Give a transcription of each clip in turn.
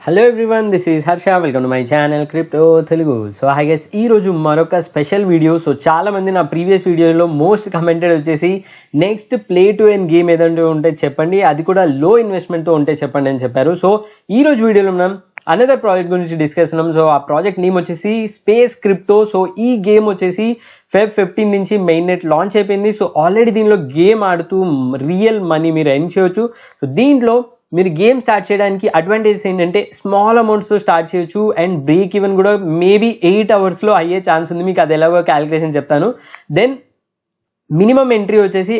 Hello everyone, this is Harsha. Welcome to my channel crypto Telugu. So hi guys, ఈ రోజు మరొక special video. So చాలా మంది నా ప్రీవియస్ వీడియోలో మోస్ట్ కమెంటెడ్ వచ్చేసి next play to earn game ఏదంటే ఉంటే చెప్పండి, అది కూడా లో ఇన్వెస్ట్మెంట్తో ఉంటే చెప్పండి అని చెప్పారు. సో ఈ రోజు వీడియోలో మనం అనదర్ ప్రాజెక్ట్ గురించి డిస్కస్ ఉన్నాం. సో ఆ ప్రాజెక్ట్ నేమ్ వచ్చేసి స్పేస్ క్రిప్టో. సో ఈ గేమ్ వచ్చేసి Feb 15 నుంచి మెయిన్ నెట్ లాంచ్ అయిపోయింది. సో ఆల్రెడీ దీనిలో గేమ్ ఆడుతూ రియల్ మనీ మీరు ఎర్న్ చేయొచ్చు. సో దీంట్లో మీరు గేమ్ స్టార్ట్ చేయడానికి అడ్వాంటేజెస్ ఏంటంటే స్మాల్ అమౌంట్స్తో స్టార్ట్ చేయొచ్చు అండ్ బ్రేక్ ఈవెన్ కూడా మేబీ 8 అవర్స్లో అయ్యే ఛాన్స్ ఉంది. మీకు అది ఎలాగో క్యాలిక్యులేషన్ చెప్తాను. దెన్ మినిమం ఎంట్రీ వచ్చేసి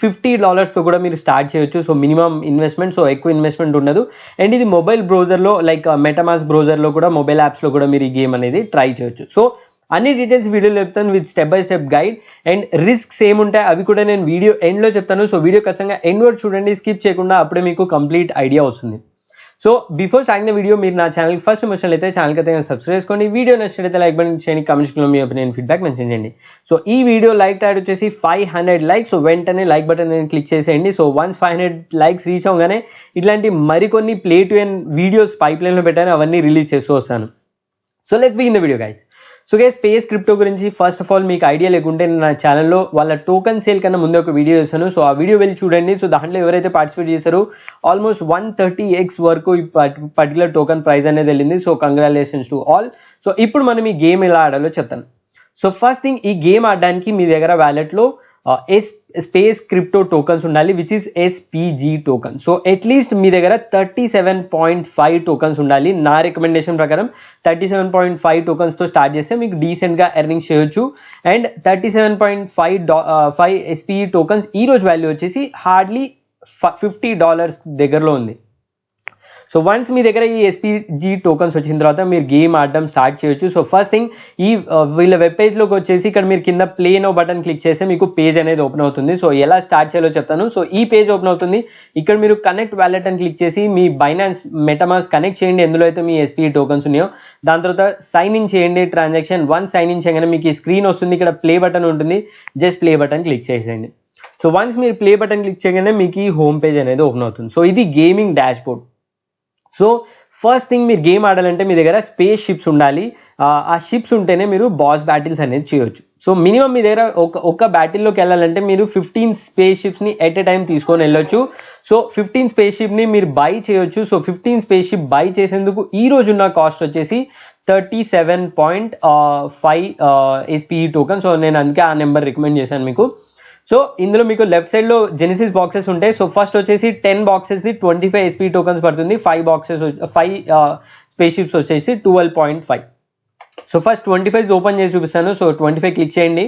$50తో కూడా మీరు స్టార్ట్ చేయొచ్చు. సో మినిమం ఇన్వెస్ట్మెంట్, సో ఎక్కువ ఇన్వెస్ట్మెంట్ ఉండదు. అండ్ ఇది మొబైల్ బ్రౌజర్లో లైక్ మెటామాస్క్ బ్రౌజర్లో కూడా, మొబైల్ యాప్స్లో కూడా మీరు ఈ గేమ్ అనేది ట్రై చేయొచ్చు. సో అన్ని డీటెయిల్స్ వీడియోలో చెప్తాను with step by step guide. And risks ఏముంటాయి అవి కూడా నేను వీడియో ఎండ్లో చెప్తాను. సో వీడియో ఖచ్చితంగా ఎండ్ వరకు చూడండి, స్కిప్ చేయకుండా, అప్పుడే మీకు కంప్లీట్ ఐడియా వస్తుంది. So before starting the video, మీరు నా ఛానల్కి ఫస్ట్ వచ్చినట్లయితే ఛానల్కి అయితే సబ్స్క్రైబ్ చేసుకోండి. వీడియో నచ్చినట్లయితే లైక్ బటన్ చేయండి, కమెంట్స్లో మీ ఒపీనియన్ ఫీడ్బ్యాక్ మెన్షన్ చేయండి. సో ఈ వీడియో లైక్ టార్గెట్ వచ్చేసి 500 లైక్స్. సో వెంటనే లైక్ బటన్ క్లిక్ చేసేయండి. సో వన్స్ 500 లైక్స్ రీచ్ అవగానే ఇట్లాంటి మరికొన్ని play to earn videos pipe లైన్లో పెట్టాను, అవన్నీ రిలీజ్ చేస్తూ వస్తాను. So let's begin the video guys. So guys, space crypto గురించి ఫస్ట్ ఆఫ్ ఆల్ మీకు ఐడియా లేకుంటే నా ఛానల్లో వాళ్ళ టోకన్ సేల్ కన్నా ముందే ఒక వీడియో చేశాను. సో ఆ వీడియో వెళ్ళి చూడండి. సో దాంట్లో ఎవరైతే పార్టిసిపేట్ చేశారో ఆల్మోస్ట్ 130x వరకు ఈ పర్టికులర్ టోకన్ ప్రైస్ అనేది వెళ్ళింది. So congratulations to all. So ఇప్పుడు మనం ఈ గేమ్ ఎలా ఆడాలో చెప్తాను. సో ఫస్ట్ థింగ్, ఈ గేమ్ ఆడడానికి మీ దగ్గర వ్యాలెట్లో స్పేస్ క్రిప్టో టోకన్స్ ఉండాలి, which is SPG token. So at least మీ దగ్గర 37.5 టోకన్స్ ఉండాలి. నా రికమెండేషన్ ప్రకారం 37.5 టోకన్స్తో స్టార్ట్ చేస్తే మీకు డీసెంట్గా ఎర్నింగ్స్ చేయొచ్చు. అండ్ 37.5 SPG టోకన్స్ ఈ రోజు వాల్యూ వచ్చేసి హార్డ్లీ $50 దగ్గరలో ఉంది. సో వన్స్ మీ దగ్గర ఈ SPG టోకన్స్ వచ్చిన తర్వాత మీరు గేమ్ ఆడడం స్టార్ట్ చేయొచ్చు. సో ఫస్ట్ థింగ్, ఈ వీళ్ళ వెబ్ పేజ్లోకి వచ్చేసి ఇక్కడ మీరు కింద ప్లే నో బటన్ క్లిక్ చేస్తే మీకు పేజ్ అనేది ఓపెన్ అవుతుంది. సో ఎలా స్టార్ట్ చేయాలో చెప్తాను. సో ఈ పేజ్ ఓపెన్ అవుతుంది. ఇక్కడ మీరు కనెక్ట్ వ్యాలెట్ అని క్లిక్ చేసి మీ బైనాన్స్ మెటామాస్క్ కనెక్ట్ చేయండి, ఎందులో అయితే మీ SPG టోకన్స్ ఉన్నాయో. దాని తర్వాత సైన్ ఇన్ చేయండి ట్రాన్సాక్షన్. వన్స్ సైన్ ఇన్ చేయగానే మీకు ఈ స్క్రీన్ వస్తుంది. ఇక్కడ ప్లే బటన్ ఉంటుంది, జస్ట్ ప్లే బటన్ క్లిక్ చేసేయండి. సో వన్స్ మీరు ప్లే బటన్ క్లిక్ చేయగానే మీకు ఈ హోమ్ పేజ్ అనేది ఓపెన్ అవుతుంది. సో ఇది gaming dash board. So first thing, మీరు గేమ్ ఆడాలంటే మీ దగ్గర స్పేస్ షిప్స్ ఉండాలి. ఆ షిప్స్ ఉంటేనే మీరు బాస్ బ్యాటిల్స్ అనేది చేయొచ్చు. సో మినిమం మీ దగ్గర ఒక బ్యాటిల్లోకి వెళ్ళాలంటే మీరు 15 స్పేస్ షిప్స్ని ఎట్ ఎ టైం తీసుకొని వెళ్ళొచ్చు. సో 15 స్పేస్ షిప్ని మీరు బై చేయొచ్చు. సో 15 స్పేస్ షిప్ బై చేసేందుకు ఈ రోజు ఉన్న కాస్ట్ వచ్చేసి 37.5 SPG టోకన్. సో నేను అందుకే ఆ నెంబర్ రికమెండ్ చేశాను మీకు. సో ఇందులో మీకు లెఫ్ట్ సైడ్ లో జెనిసిస్ బాక్సెస్ ఉంటాయి. సో ఫస్ట్ వచ్చేసి 10 బాక్సెస్ ది 25 SPG టోకన్స్ పడుతుంది. 5 స్పేస్ షిప్స్ వచ్చేసి 12.5. సో ఫస్ట్ 25 ఓపెన్ చేసి చూపిస్తాను. సో 25 క్లిక్ చేయండి,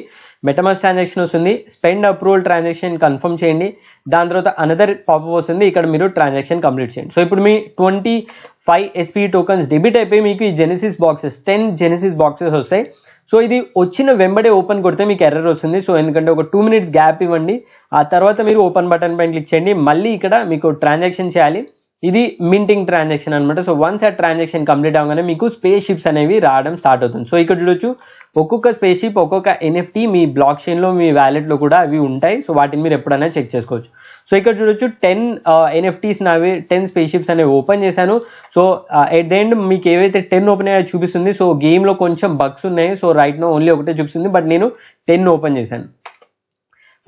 మెటామాస్క్ ట్రాన్సాక్షన్ వస్తుంది. స్పెండ్ అప్రూవల్ ట్రాన్సాక్షన్ కన్ఫర్మ్ చేయండి. దాని తర్వాత అనదర్ పాపప్ వస్తుంది, ఇక్కడ మీరు ట్రాన్సాక్షన్ కంప్లీట్ చేయండి. సో ఇప్పుడు మీ 25 SPG టోకన్స్ డెబిట్ అయిపోయి మీకు ఈ జెనిసిస్ బాక్సెస్ 10 జెనిసిస్ బాక్సెస్ వస్తాయి. సో ఇది వచ్చిన వెంబడే ఓపెన్ కొడితే మీకు ఎర్రర్ వస్తుంది. సో ఎందుకంటే ఒక 2 minutes గ్యాప్ ఇవ్వండి. ఆ తర్వాత మీరు ఓపెన్ బటన్ పైన క్లిక్ చేయండి. మళ్ళీ ఇక్కడ మీకు ట్రాన్సాక్షన్ చేయాలి. ఇది మింటింగ్ ట్రాన్సాక్షన్ అనమాట. సో వన్స్ ఆ ట్రాన్సాక్షన్ కంప్లీట్ అవగానే మీకు స్పేస్ షిప్స్ అనేవి రావడం స్టార్ట్ అవుతుంది. సో ఇక్కడ చూడొచ్చు, ఒక్కొక్క స్పేస్ షిప్, ఒక్కొక్క NFT మీ బ్లాక్ చైన్లో, మీ వ్యాలెట్లో కూడా అవి ఉంటాయి. సో వాటిని మీరు ఎప్పుడైనా చెక్ చేసుకోవచ్చు. సో ఇక్కడ చూడొచ్చు 10 NFTs నావి 10 స్పేస్ షిప్స్ అనేవి ఓపెన్ చేశాను. సో ఎట్ ద ఎండ్ మీకు ఏవైతే 10 ఓపెన్ అయ్యాయో చూపిస్తుంది. సో గేమ్లో కొంచెం బగ్స్ ఉన్నాయి. సో రైట్ నో ఓన్లీ ఒకటే చూపిస్తుంది, బట్ నేను 10 ఓపెన్ చేశాను.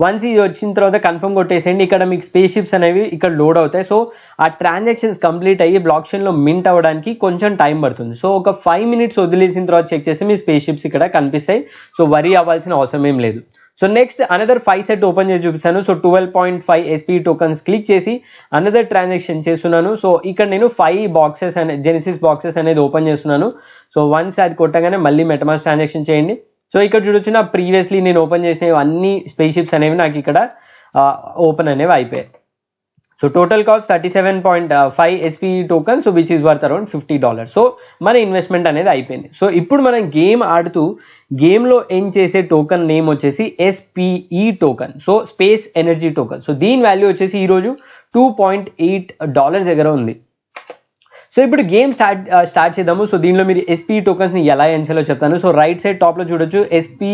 వన్స్ ఇది వచ్చిన తర్వాత కన్ఫర్మ్ కొట్టేసేయండి. ఇక్కడ మీకు స్పేస్ షిప్స్ అనేవి ఇక్కడ లోడ్ అవుతాయి. సో ఆ ట్రాన్సాక్షన్స్ కంప్లీట్ అయ్యి బ్లాక్ చైన్లో మింట్ అవ్వడానికి కొంచెం టైం పడుతుంది. సో ఒక 5 minutes వదిలేసిన తర్వాత చెక్ చేస్తే మీ స్పేస్ షిప్స్ ఇక్కడ కనిపిస్తాయి. సో వరీ అవ్వాల్సిన అవసరం ఏం లేదు. So next another 5 set open చేసి చూపిస్తాను. సో 12.5 SPG టోకన్స్ క్లిక్ చేసి అనదర్ ట్రాన్సాక్షన్ చేస్తున్నాను. సో ఇక్కడ నేను 5 బాక్సెస్ జెనిసిస్ బాక్సెస్ అనేది ఓపెన్ చేస్తున్నాను. సో వన్స్ అది కొట్టగానే మళ్ళీ మెటామాస్క్ ట్రాన్సాక్షన్ చేయండి. సో ఇక్కడ చూడొచ్చు, నా ప్రీవియస్లీ నేను ఓపెన్ చేసిన అన్ని స్పేస్ షిప్స్ అనేవి నాకు ఇక్కడ ఓపెన్ అనేవి అయిపోయాయి. So total cost 37.5 SPG token, so which is worth around $50. So మన ఇన్వెస్ట్మెంట్ అనేది అయిపోయింది. సో ఇప్పుడు మనం గేమ్ ఆడుతూ గేమ్లో ఏం చేసే టోకన్ నేమ్ వచ్చేసి SPE token. So space energy token. So దీని వాల్యూ వచ్చేసి ఈరోజు $2.8 దగ్గర ఉంది. సో ఇప్పుడు గేమ్ స్టార్ట్ చేద్దాము. సో దీనిలో మీరు ఎస్పీ టోకన్స్ని ఎలా ఎంచాలో చెప్తాను. సో రైట్ సైడ్ టాప్లో చూడొచ్చు SP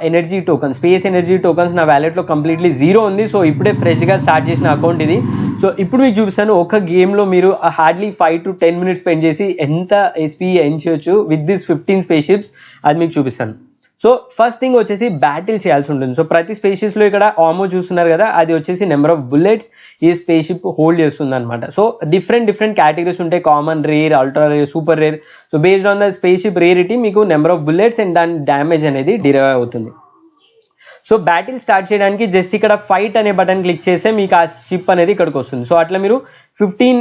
energy token, space energy tokens నా వ్యాలెట్లో కంప్లీట్లీ 0 ఉంది. సో ఇప్పుడే ఫ్రెష్గా స్టార్ట్ చేసిన అకౌంట్ ఇది. సో ఇప్పుడు మీకు చూపిస్తాను ఒక గేమ్లో మీరు హార్డ్లీ 5 to 10 minutes స్పెండ్ చేసి ఎంత ఎస్పీ ఎంచవచ్చు విత్ దిస్ 15 స్పేస్ షిప్స్, అది మీకు చూపిస్తాను. సో ఫస్ట్ థింగ్ వచ్చేసి బ్యాటిల్ చేయాల్సి ఉంటుంది. సో ప్రతి స్పేస్ షిప్స్లో ఇక్కడ ఆమో చూస్తున్నారు కదా, అది వచ్చేసి నెంబర్ ఆఫ్ బుల్లెట్స్ ఈ స్పేస్ షిప్ హోల్డ్ చేస్తుంది అనమాట. సో డిఫరెంట్ కేటగిరీస్ ఉంటాయి, common, rare, ultra rare, super rare. So based on the space ship rarity మీకు నెంబర్ ఆఫ్ బుల్లెట్స్ అండ్ దాని డ్యామేజ్ అనేది డిరైవ్ అవుతుంది. సో బ్యాటిల్ స్టార్ట్ చేయడానికి just ఇక్కడ ఫైట్ అనే బటన్ క్లిక్ చేస్తే మీకు ఆ షిప్ అనేది ఇక్కడికి వస్తుంది. సో అట్లా మీరు 15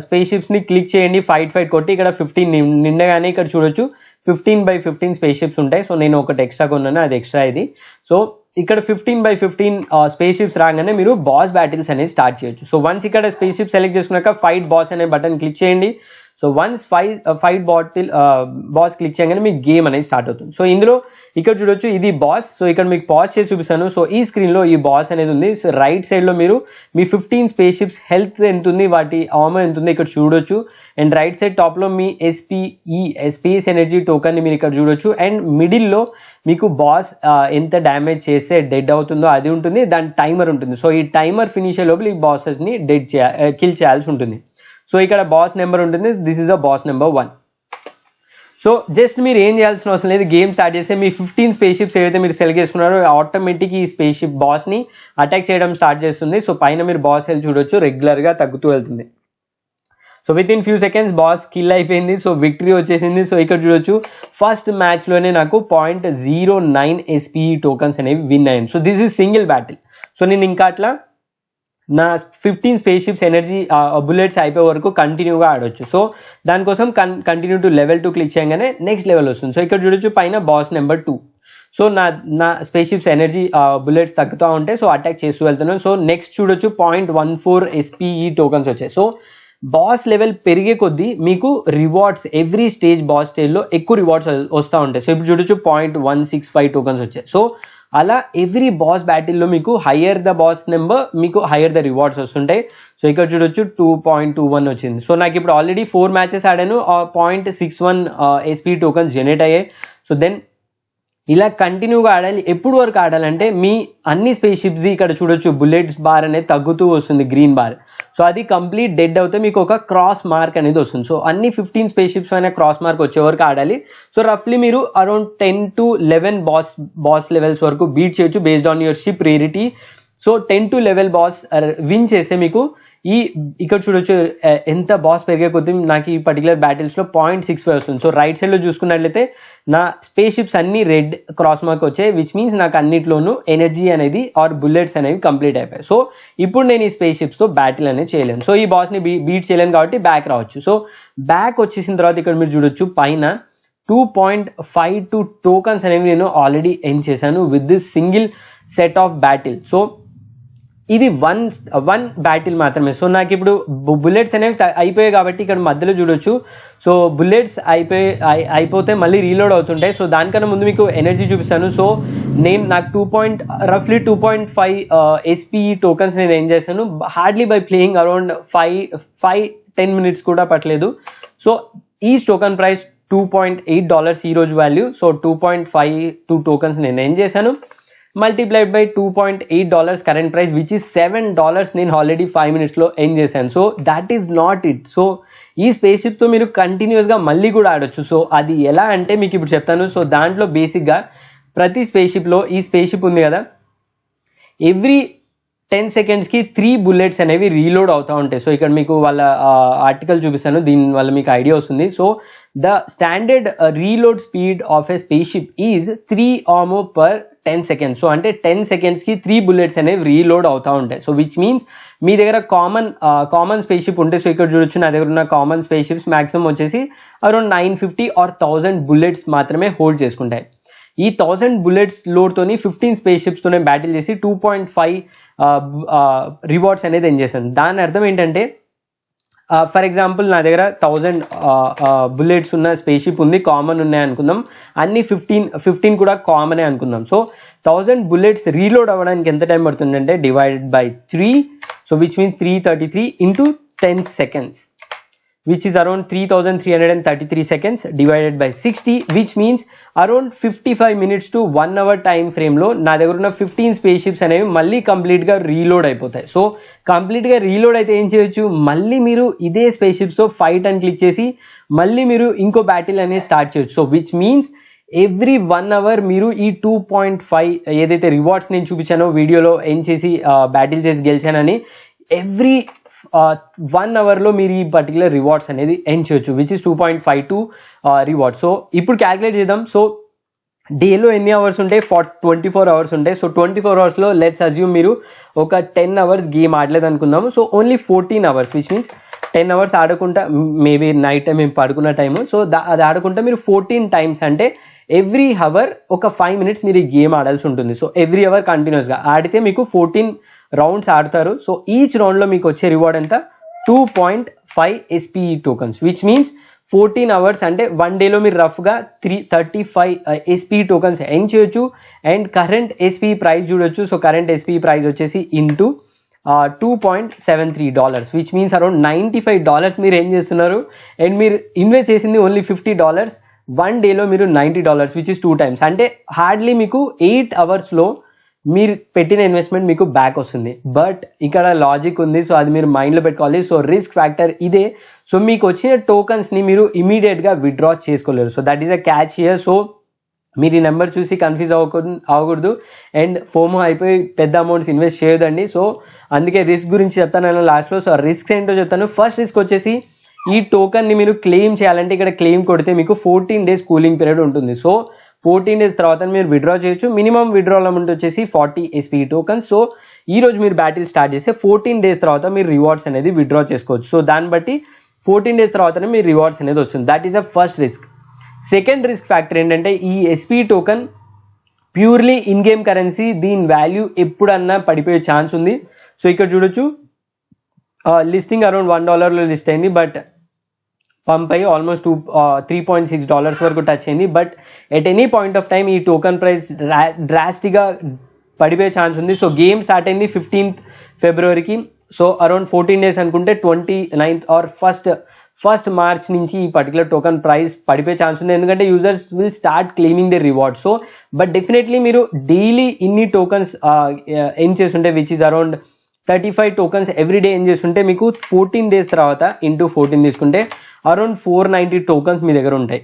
స్పేస్ షిప్స్ని క్లిక్ చేయండి, ఫైట్ కొట్టి ఇక్కడ 15 నిండగానే ఇక్కడ చూడొచ్చు 15/15 స్పేస్ షిప్స్ ఉంటాయి. సో నేను ఒకటి ఎక్స్ట్రా కొన్నాను, అది ఎక్స్ట్రా ఇది. సో ఇక్కడ 15/15 స్పేస్ షిప్స్ రాగానే మీరు బాస్ బ్యాటిల్స్ అనేది స్టార్ట్ చేయొచ్చు. సో వన్స్ ఇక్కడ స్పేస్ షిప్ సెలెక్ట్ చేసుకున్నాక ఫైట్ బాస్ అనే బటన్ క్లిక్ చేయండి. So once fight boss click చేయగానే మీకు గేమ్ అనేది స్టార్ట్ అవుతుంది. సో ఇందులో ఇక్కడ చూడొచ్చు ఇది బాస్. సో ఇక్కడ మీకు పాజ్ చేసి చూపిస్తాను. సో ఈ స్క్రీన్లో ఈ బాస్ అనేది ఉంది. సో రైట్ సైడ్లో మీరు మీ 15 స్పేస్ షిప్స్ హెల్త్ ఎంత ఉంది, వాటి ఆమో ఎంత ఉంది ఇక్కడ చూడొచ్చు. అండ్ రైట్ సైడ్ టాప్లో మీ స్పేస్ ఎనర్జీ టోకన్ని మీరు ఇక్కడ చూడొచ్చు. అండ్ మిడిల్లో మీకు బాస్ ఎంత డ్యామేజ్ చేస్తే డెడ్ అవుతుందో అది ఉంటుంది, దాని టైమర్ ఉంటుంది. సో ఈ టైమర్ ఫినిష్ అయ్యే లోపల ఈ బాసెస్ని కిల్ చేయాల్సి ఉంటుంది. సో ఇక్కడ బాస్ నెంబర్ ఉంటుంది, this is the boss number 1. So just మీరు ఏం చేయాల్సిన అవసరం లేదు, గేమ్ స్టార్ట్ చేస్తే మీ 15 స్పేస్ షిప్స్ ఏవైతే మీరు సెలెక్ట్ చేసుకున్నారో ఆటోమేటిక్ ఈ స్పేస్ షిప్ బాస్ని అటాక్ చేయడం స్టార్ట్ చేస్తుంది. సో పైన మీరు బాస్ హెల్త్ చూడొచ్చు, రెగ్యులర్గా తగ్గుతూ వెళ్తుంది. So with in few seconds boss kill అయిపోయింది. సో విక్టరీ వచ్చేసింది. సో ఇక్కడ చూడొచ్చు ఫస్ట్ మ్యాచ్లోనే నాకు 0.09 SPE టోకన్స్ అనేవి విన్ అయ్యాను. So this is single battle. So నేను ఇంకా అట్లా నా 15 స్పేస్ షిప్స్ ఎనర్జీ బుల్లెట్స్ అయిపోయే వరకు కంటిన్యూగా ఆడొచ్చు. సో దానికోసం కంటిన్యూ టు లెవెల్ 2 క్లిక్ చేయగానే నెక్స్ట్ లెవెల్ వస్తుంది. సో ఇక్కడ చూడొచ్చు పైన బాస్ నెంబర్ 2. సో నా స్పేస్ షిప్స్ ఎనర్జీ బుల్లెట్స్ తగ్గుతూ ఉంటాయి. సో అటాక్ చేస్తూ వెళ్తున్నాను. సో నెక్స్ట్ చూడొచ్చు 0.14 SPE టోకన్స్ వచ్చాయి. సో బాస్ లెవెల్ పెరిగే కొద్దీ మీకు రివార్డ్స్ ఎవ్రీ స్టేజ్ బాస్ స్టేజ్లో ఎక్కువ రివార్డ్స్ వస్తూ ఉంటాయి. సో ఇప్పుడు చూడొచ్చు 0.165 టోకన్స్ వచ్చాయి. సో అలా ఎవ్రీ బాస్ బ్యాటిల్లో మీకు హయ్యర్ ద బాస్ నెంబర్ మీకు హయ్యర్ ద రివార్డ్స్ వస్తుంటాయి. సో ఇక్కడ చూడొచ్చు 2.21 వచ్చింది. సో నాకు ఇప్పుడు ఆల్రెడీ 4 మ్యాచెస్ ఆడాను, 0.61 SPE టోకన్స్ జనరేట్ అయ్యాయి. సో దెన్ ఇలా కంటిన్యూగా ఆడాలి. ఎప్పుడు వరకు ఆడాలంటే మీ అన్ని స్పేస్ షిప్స్ ఇక్కడ చూడొచ్చు బుల్లెట్స్ బార్ అనేది తగ్గుతూ వస్తుంది, గ్రీన్ బార్. సో అది కంప్లీట్ డెడ్ అవుతే మీకు ఒక క్రాస్ మార్క్ అనేది వస్తుంది. సో అన్ని 15 స్పేస్ షిప్స్ పైన క్రాస్ మార్క్ వచ్చే వరకు ఆడాలి. సో రఫ్లీ మీరు అరౌండ్ 10 to 11 బాస్ లెవెల్స్ వరకు బీట్ చేయొచ్చు based on your ship rarity. So 10 to 11 boss win చేస్తే మీకు ఇక్కడ చూడొచ్చు ఎంత బాస్ పెరిగే కొద్దీ నాకు ఈ పర్టికులర్ బ్యాటిల్స్లో 0.65 వస్తుంది. సో రైట్ సైడ్లో చూసుకున్నట్లయితే నా స్పేస్ షిప్స్ అన్ని రెడ్ క్రాస్ మార్క్ వచ్చాయి, విచ్ మీన్స్ నాకు అన్నిట్లోనూ ఎనర్జీ అనేది ఆర్ బుల్లెట్స్ అనేవి కంప్లీట్ అయిపోయాయి. సో ఇప్పుడు నేను ఈ స్పేస్ షిప్స్తో బ్యాటిల్ అనేది చేయలేను. సో ఈ బాస్ని బీట్ చేయలేను కాబట్టి బ్యాక్ రావచ్చు. సో బ్యాక్ వచ్చేసిన తర్వాత ఇక్కడ మీరు చూడొచ్చు పైన 2.52 టోకన్స్ అనేవి నేను ఆల్రెడీ ఎండ్ చేశాను with this single set of battle. So ఇది వన్ బ్యాటిల్ మాత్రమే. సో నాకు ఇప్పుడు బుల్లెట్స్ అనేవి అయిపోయాయి కాబట్టి ఇక్కడ మధ్యలో చూడొచ్చు. సో బుల్లెట్స్ అయిపోతే మళ్ళీ రీలోడ్ అవుతుంటాయి. సో దానికన్నా ముందు మీకు ఎనర్జీ చూపిస్తాను. సో నాకు రఫ్లీ 2.5 SPE టోకన్స్ నేను ఏం చేశాను hardly by playing around 5-10 minutes కూడా పట్టలేదు. సో ఈ టోకన్ ప్రైస్ $2.8 ఈ రోజు వాల్యూ. సో 2.52 టోకన్స్ నేను ఏం చేశాను multiplied by $2.8 current price which is $7 నేను ఆల్రెడీ 5 minutesలో ఎండ్ చేశాను. So that is not it. So ఈ స్పేస్ షిప్తో మీరు కంటిన్యూస్గా మళ్ళీ కూడా ఆడొచ్చు. సో అది ఎలా అంటే మీకు ఇప్పుడు చెప్తాను. సో దాంట్లో బేసిక్గా ప్రతి స్పేస్ షిప్లో ఈ స్పేస్ షిప్ ఉంది కదా, ఎవ్రీ 10 secondsకి 3 bullets అనేవి రీలోడ్ అవుతూ ఉంటాయి. సో ఇక్కడ మీకు వాళ్ళ ఆర్టికల్ చూపిస్తాను, దీనివల్ల మీకు ఐడియా వస్తుంది. So the standard reload speed of a space ship is 3 ammo per 10 seconds. So అంటే 10 secondsకి 3 bullets అనేవి రీలోడ్ అవుతూ ఉంటాయి. సో విచ్ మీన్స్ మీ దగ్గర కామన్ స్పేస్ షిప్ ఉంటే, సో ఇక్కడ చూడొచ్చు నా దగ్గర ఉన్న కామన్ స్పేస్ షిప్స్ మాక్సిమం వచ్చేసి అరౌండ్ 950 or 1000 bullets మాత్రమే హోల్డ్ చేసుకుంటాయి. ఈ 1000 bullets లోడ్తోని 15 స్పేస్ షిప్స్తోనే బ్యాటిల్ చేసి 2.5 రివార్డ్స్ అనేది ఏం చేశాను. దాని అర్థం ఏంటంటే ఫర్ ఎగ్జాంపుల్ నా దగ్గర 1000 bullets ఉన్న స్పేస్ షిప్ ఉంది, కామన్ ఉన్నాయి అనుకుందాం, అన్ని 15 కూడా కామనే అనుకుందాం. సో 1000 bullets రీలోడ్ అవ్వడానికి ఎంత టైం పడుతుందంటే divided by 3, so which means 333 into 10 seconds. which is around 3333 seconds divided by 60, which means around 55 minutes to 1 hour time frame లో నా దగ్గర ఉన్న 15 స్పేస్ షిప్స్ అనేవి మళ్ళీ కంప్లీట్ గా రీలోడ్ అయిపోతాయి. సో కంప్లీట్ గా రీలోడ్ అయితే ఏం చేయొచ్చు, మళ్ళీ మీరు ఇదే స్పేస్ షిప్స్ తో ఫైట్ అని క్లిక్ చేసి మళ్ళీ మీరు ఇంకో బ్యాటిల్ అనేది స్టార్ట్ చేయొచ్చు. So which means every 1 hour మీరు ఈ 2.5 ఏదైతే రివార్డ్స్ నేను చూపించానో వీడియోలో ఏం చేసి బ్యాటిల్ చేసి గెలిచానని, ఎవ్రీ 1 hour లో మీరు ఈ పర్టికులర్ రివార్డ్స్ అనేది ఎర్న్ చేయొచ్చు, విచ్ ఇస్ 2.52 రివార్డ్స్. సో ఇప్పుడు క్యాలిక్యులేట్ చేద్దాం. సో డేలో ఎన్ని అవర్స్ ఉంటాయి, 24 hours ఉంటాయి. సో 24 hours లో లెట్స్ అజ్యూమ్ మీరు ఒక 10 hours గేమ్ ఆడలేదు అనుకుందాము. So only 14 hours, which means 10 hours ఆడకుండా మేబీ నైట్ టైం మేము పడుకున్న టైము. సో అది ఆడకుండా మీరు 14 times అంటే ఎవ్రీ అవర్ ఒక 5 minutes మీరు ఈ గేమ్ ఆడాల్సి ఉంటుంది. సో ఎవ్రీ అవర్ కంటిన్యూస్గా ఆడితే మీకు 14 rounds ఆడతారు. సో ఈచ్ రౌండ్లో మీకు వచ్చే రివార్డ్ ఎంత, 2.5 SPE tokens, which means 14 hours అంటే 1 day లో మీరు రఫ్గా 35 SPE టోకన్స్ ఎర్న్ చేయొచ్చు. అండ్ కరెంట్ SPE ప్రైస్ చూడొచ్చు. సో కరెంట్ SPE ప్రైస్ వచ్చేసి ఇంటూ $2.73, విచ్ మీన్స్ అరౌండ్ $95 మీరు ఏం చేస్తున్నారు. అండ్ మీరు ఇన్వెస్ట్ చేసింది ఓన్లీ $50. 1 day లో మీరు $90, విచ్ ఇస్ 2 times. అంటే హార్డ్లీ మీకు 8 hours లో మీరు పెట్టిన ఇన్వెస్ట్మెంట్ మీకు బ్యాక్ వస్తుంది. బట్ ఇక్కడ లాజిక్ ఉంది, సో అది మీరు మైండ్లో పెట్టుకోవాలి. సో రిస్క్ ఫ్యాక్టర్ ఇదే. సో మీకు వచ్చిన టోకన్స్ని మీరు ఇమీడియట్గా విత్డ్రా చేసుకోలేరు. So that is a catch here. So మీరు ఈ నెంబర్ చూసి కన్ఫ్యూజ్ అవ్వకూడదు అండ్ ఫోమో అయిపోయి పెద్ద అమౌంట్స్ ఇన్వెస్ట్ చేయొద్దండి. సో అందుకే రిస్క్ గురించి చెప్తాను నేను లాస్ట్లో. సో రిస్క్ ఏంటో చెప్తాను. ఫస్ట్ రిస్క్ వచ్చేసి ఈ టోకన్ని మీరు క్లెయిమ్ చేయాలంటే ఇక్కడ క్లెయిమ్ కొడితే మీకు 14 days కూలింగ్ పీరియడ్ ఉంటుంది. సో 14 days తర్వాత మీరు విత్డ్రా చేయొచ్చు. మినిమం విత్డ్రాల్ అమౌంట్ వచ్చేసి 40 SPE టోకన్స్. సో ఈ రోజు మీరు బ్యాటిల్ స్టార్ట్ చేస్తే 14 days తర్వాత మీరు రివార్డ్స్ అనేది విత్డ్రా చేసుకోవచ్చు. సో దాన్ని బట్టి 14 days తర్వాతనే మీరు రివార్డ్స్ అనేది వస్తుంది. That is a first risk. Second risk factor ఏంటంటే ఈ SPE token purely in game currency, దీని వాల్యూ ఎప్పుడన్నా పడిపోయే ఛాన్స్ ఉంది. సో ఇక్కడ చూడొచ్చు లిస్టింగ్ అరౌండ్ $1 లిస్ట్ అయింది, బట్ పంప్ అయ్యి ఆల్మోస్ట్ $3.6 వరకు టచ్ అయింది. But at any point of time ఈ టోకన్ ప్రైస్ డ్రాస్టిక్గా పడిపోయే ఛాన్స్ ఉంది. సో గేమ్ స్టార్ట్ అయింది 15th February. So around 14 days అనుకుంటే 29th ఆర్ ఫస్ట్ మార్చ్ నుంచి ఈ పర్టికులర్ టోకన్ ప్రైస్ పడిపోయే ఛాన్స్ ఉంది, ఎందుకంటే users will start claiming the reward. So but definitely మీరు డైలీ ఇన్ని టోకన్స్ ఎర్న్ చేస్తుంటే, which is around 35 tokens every day ఏం చేస్తుంటే మీకు 14 days తర్వాత ఇంటూ 14 తీసుకుంటే అరౌండ్ 490 tokens మీ దగ్గర ఉంటాయి.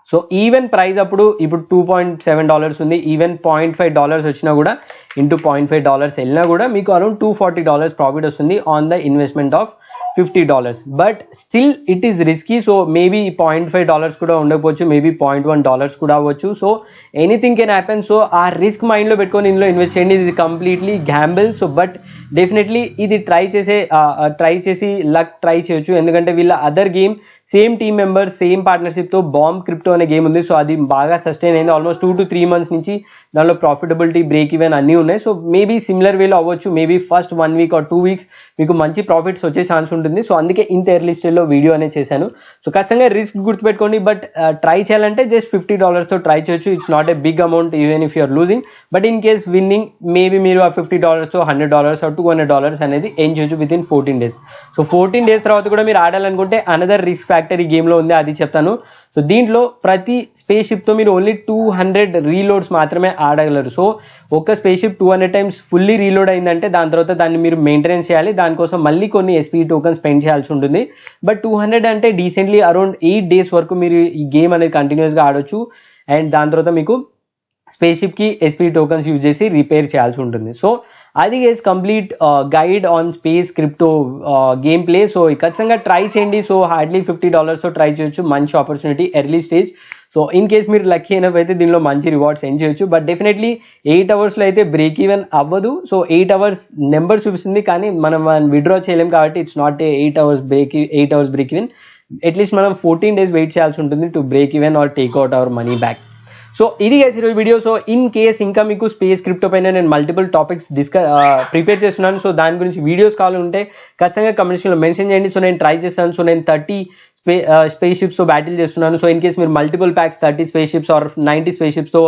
సో ఈవెన్ ప్రైస్ ఇప్పుడు $2.7 ఉంది. ఈవెన్ $0.5 వచ్చినా కూడా ఇంటూ $0.5 వెళ్ళినా కూడా మీకు అరౌండ్ $240 ప్రాఫిట్ వస్తుంది on the investment of $50. But still it is risky. So maybe $0.5 కూడా ఉండకపోవచ్చు, మేబీ $0.1 కూడా అవ్వచ్చు. So anything can happen. So ఆ రిస్క్ మైండ్లో పెట్టుకొని ఇందులో ఇన్వెస్ట్ చేయండి. ఇది completely gamble. So but definitely ఇది ట్రై చేసి లక్ ట్రై చేయొచ్చు, ఎందుకంటే వీళ్ళ other game same team member same పార్ట్నర్షిప్తో బాంబ్ క్రిప్టో అనే గేమ్ ఉంది. సో అది బాగా సస్టైన్ అయింది. ఆల్మోస్ట్ 2 to 3 months నుంచి దానిలో ప్రాఫిటబిలిటీ, బ్రేక్ ఈవెన్ అన్నీ ఉన్నాయి. సో మేబీ సిమిలర్ వేలో అవ్వచ్చు. Maybe first 1 week or 2 weeks మీకు మంచి ప్రాఫిట్స్ వచ్చే ఛాన్స్ ఉంటుంది. సో అందుకే ఇంత ఎర్లీ స్టేజ్లో వీడియో అనేది చేశాను. సో ఖచ్చితంగా రిస్క్ గుర్తుపెట్టుకోండి. బట్ ట్రై చేయాలంటే జస్ట్ $50తో ట్రై చేయొచ్చు. It's not a big amount even if you're losing. But in case winning maybe మీరు ఆ $50తో $100 or $200 అనేది ఎర్న్ చేయొచ్చు within 14 days. So 14 days తర్వాత కూడా మీరు ఆడాలనుకుంటే అనదర్ రిస్క్ ఫ్యాక్టర్ ఈ గేమ్లో ఉంది, అది చెప్తాను. సో దీంట్లో ప్రతి స్పేస్ షిప్తో మీరు ఓన్లీ 200 రీలోడ్స్ మాత్రమే ఆడగలరు. సో ఒక space ship 200 times fully reload అయిందంటే దాని తర్వాత దాన్ని మీరు మెయింటెనెన్స్ చేయాలి. దానికోసం మళ్ళీ కొన్ని SPE టోకన్స్ స్పెండ్ చేయాల్సి ఉంటుంది. బట్ 200 అంటే డీసెంట్లీ అరౌండ్ 8 days వరకు మీరు ఈ గేమ్ అనేది కంటిన్యూస్గా ఆడొచ్చు. అండ్ దాని తర్వాత మీకు స్పేస్ షిప్కి SPE టోకన్స్ యూజ్ చేసి రిపేర్ చేయాల్సి ఉంటుంది. సో అది guys complete guide on space crypto game play. So ఖచ్చితంగా ట్రై చేయండి. సో హార్డ్లీ $50తో ట్రై చేయొచ్చు. మంచి opportunity early stage. So in case మీరు లక్కీ అయినప్పుడు అయితే దీనిలో మంచి రివార్డ్స్ ఎర్న్ చేయొచ్చు. బట్ డెఫినెట్లీ 8 hours అయితే బ్రేక్ ఈవెన్ అవ్వదు. సో 8 hours నెంబర్ చూపిస్తుంది, కానీ మనం విత్డ్రా చేయలేం కాబట్టి it's not A 8 hours break even. At least మనం 14 days వెయిట్ చేయాల్సి ఉంటుంది to break even or take out our money back. So ఇది గైస్ ఈరోజు వీడియో. సో ఇన్ కేస్ ఇంకా మీకు స్పేస్ క్రిప్టో పైన నేను మల్టిపుల్ టాపిక్స్ ప్రిపేర్ చేస్తున్నాను. సో దాని గురించి వీడియోస్ కావాలంటే ఖచ్చితంగా కమెంట్స్లో మెన్షన్ చేయండి. సో నేను ట్రై చేస్తాను. సో నేను 30 స్పేస్ షిప్స్తో బ్యాటిల్ చేస్తున్నాను. సో ఇన్ కేస్ మీరు multiple packs 30 space ships or 90 space షిప్స్తో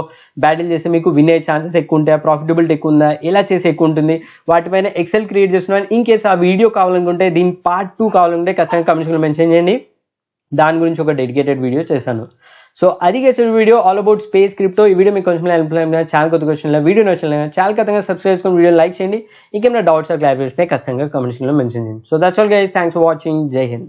బ్యాటిల్ చేస్తే మీకు విన్ అయ్యే ఛాన్సెస్ ఎక్కువ ఉంటాయి, ప్రాఫిటబిలిటీ ఎక్కువ ఉందా, ఎలా చేసి ఎక్కువ ఉంటుంది, వాటిపైన ఎక్సెల్ క్రియేట్ చేస్తున్నాను. ఇన్ కేస్ ఆ వీడియో కావాలనుకుంటే, దీని పార్ట్ 2 కావాలనుకుంటే ఖచ్చితంగా కమెంట్స్లో మెన్షన్ చేయండి. దాని గురించి ఒక డెడికేటెడ్ వీడియో చేశాను. సో అది చేసే video all about space crypto. ఈ వీడియో మీకు కొంచెం హెల్ప్ అయినా, ఛానల్ కొత్తగా వచ్చిన వీడియో నచ్చిన ఛానల్ ఖచ్చితంగా సబ్స్క్రైబ్ చేసుకుని వీడియో లైక్ చేయండి. ఇంకేమైనా డౌట్స్ ఆర్ క్లారిఫికేషన్ ఖచ్చితంగా కమెంట్స్లో మెన్షన్ చేయండి. So that's all guys, thanks for watching. జై హింద్.